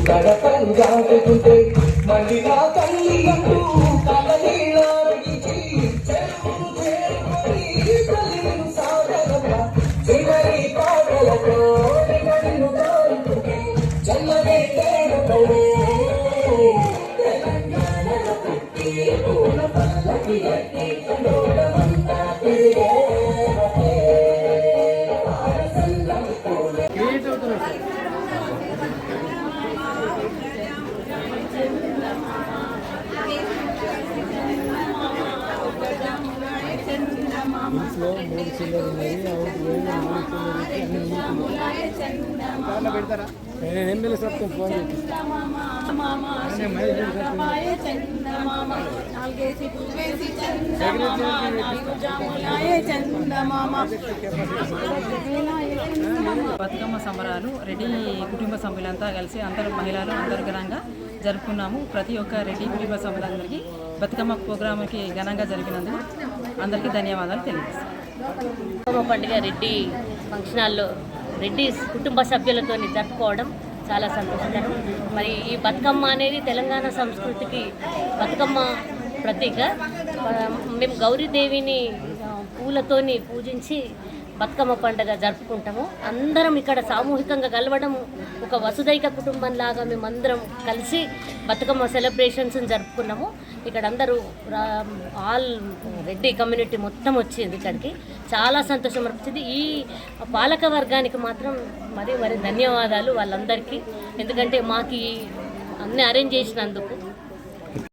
కడపలు దాటుతుంటే మళ్ళీ నా తల్లి అంటూ కళ్ళనీళ్ళకి చెరువును చేరుకొని తల్లిను సాగరమ్మ చివరి పాటలతో నిన్ను కోరుకుంటే చల్లనే తేరుతోనే తెలంగాణలో పుట్టి పూల పల్లకి అట్టి కండోడమంతా తిరిగే ఇంట్లో 3 చిల్లలు ఉన్నాయి అవుట్ పోయి 4 పెడతారా నేను ఎమ్మెల్యే సత్యం ఫోన్ బతుకమ్మ సంబరాలు రెడ్డి కుటుంబ సభ్యులంతా కలిసి అందరూ మహిళలు అందరూ ఘనంగా జరుపుకున్నాము. ప్రతి ఒక్క రెడ్డి కుటుంబ సభ్యులందరికీ బతుకమ్మ ప్రోగ్రాంకి ఘనంగా జరిపినందుకు అందరికీ ధన్యవాదాలు తెలియజేస్తాను. బతుకమ్మ పండుగ రెడ్డి ఫంక్షన్ హాల్లో రెడ్డి కుటుంబ సభ్యులతో జరుపుకోవడం చాలా సంతోషకరం. మరి ఈ బతుకమ్మ అనేది తెలంగాణ సంస్కృతికి బతుకమ్మ ప్రతీక. మేము గౌరీదేవిని పూలతోని పూజించి బతుకమ్మ పండుగ జరుపుకుంటాము. అందరం ఇక్కడ సామూహికంగా కలవడం ఒక వసుదైక కుటుంబంలాగా మేమందరం కలిసి బతుకమ్మ సెలబ్రేషన్స్ జరుపుకున్నాము. ఇక్కడ అందరూ ఆల్ రెడ్డి కమ్యూనిటీ మొత్తం వచ్చింది ఇక్కడికి. చాలా సంతోషం అనిపించింది. ఈ పాలక వర్గానికి మాత్రం మరి ధన్యవాదాలు వాళ్ళందరికీ. ఎందుకంటే మాకు అన్నీ అరేంజ్ చేసినందుకు.